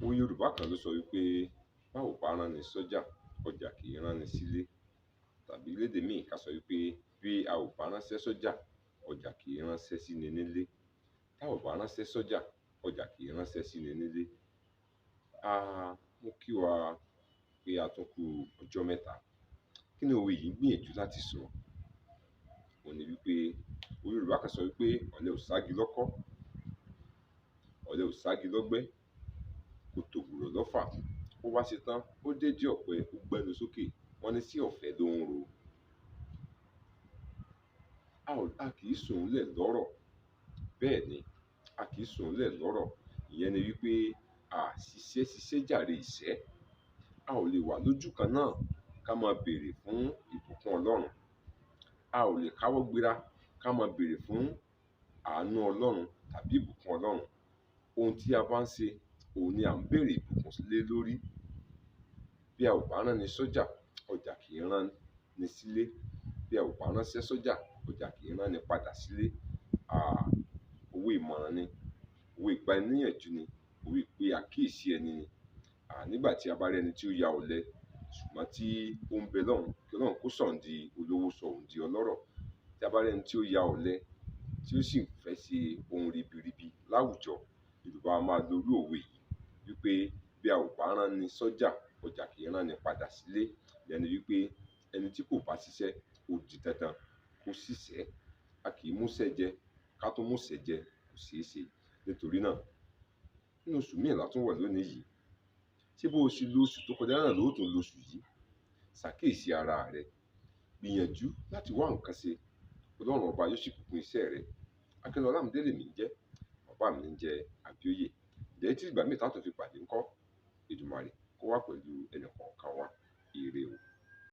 Òwe Yorùbá kan ló sọ wípé bá ò bá rán ni sọ́jà, ọjà kì í rán ni sílé. Tàbí lédè míì ká sọ wípé bí a ò bá ránṣẹ́ sọ́jà, ọjà kì í ránṣẹ́ sí ni nílé. Tá ò bá ránṣẹ́ sọ́jà, ọjà kì í ránṣẹ́ sí ni nílé. Mo kí wa pé a tún kú ọjọ́ mẹ́ta. Kí ni òwe yìí ń gbìyànjú láti sọ? Òun ni wípé òwe Yorùbá kan sọ wípé ọ̀lẹ ò sági lọ́kọ́, ọ̀lẹ ò sági lọ́gbẹ́, kò tògùrọ̀ lọ́fà. Ó wá ṣe tán, ó dédé ọ̀pẹ, ó gbẹ́nu sókè. Wọ́n ní sí ọ̀fẹ́ ló ń ro. A kì í sùn lẹ̀ lọ́rọ̀. Bẹ́ẹ̀ ni, a kì í sùn lẹ̀ lọ́rọ̀. Ìyẹn ni wípé ṣiṣẹ́ jàre ìṣẹ́. A ò lè wà lójú kan náà ká máa béèrè fún ìbùkún Ọlọ́run. A ò lè káwọ́ gbéra ká máa béèrè fún àánú Ọlọ́run tàbí ìbùkún Ọlọ́run. Ohun tí a bá ń ṣe, òun ni à ń béèrè ìbùkún lé lórí. Bí a ò bá rán ni sọ́jà, ọjà kì í rán ni sílé. Bí a ò bá ránṣẹ́ sọ́jà, ọjà kì í rán ni padà sílé. Òwe ìmọ̀ràn ni, òwe ìgbaniníyànjú ni, òwe ìpe àkíyèsí ẹni ni. Nígbà tí a bá rí ẹni tí ó ya ọ̀lẹ, ṣùgbọ́n tí ó ń bẹ lọ́hùn, kí Ọlọ́run kó sọ̀ òun di olówó, sọ̀ òun di ọlọ́rọ̀. Tí a bá rí ẹni tí ó ya ọ̀lẹ, tí ó sì fẹ́ ṣe ohun ribiribi láwùjọ, Yorùbá máa lo irú òwe yìí wípé bí a ò bá rán ni sọ́jà, ọjà kì í rán ni padà sílé. Ìyẹn ni wípé ẹni tí kò bá ṣiṣẹ́, ó di dandan kó ṣiṣẹ́. A kì í múṣẹ́ jẹ ká tó múṣẹ́ jẹ, kò ṣeé ṣe. Nítorí náà, nínú oṣù míì la tún wà lónìí yìí. Ṣé bó o ṣe lo oṣù tó kọjá náà ló tún lo oṣù yìí? Ṣàkíyèsí ara rẹ. Gbìyànjú láti wá nǹkan ṣe. Ọlọ́run ọba yóò sì bùkún iṣẹ́ rẹ. Akínọlá Ọlámídé lèmi ń jẹ́. Bàbá mi ń jẹ́ Abíóyè. Ǹjẹ́ tí ìgbà míì tá tún fi pàdé ńkọ́? Èdùmàrè kó wà pẹ̀lú ẹnì kọ̀ọ̀kan wa.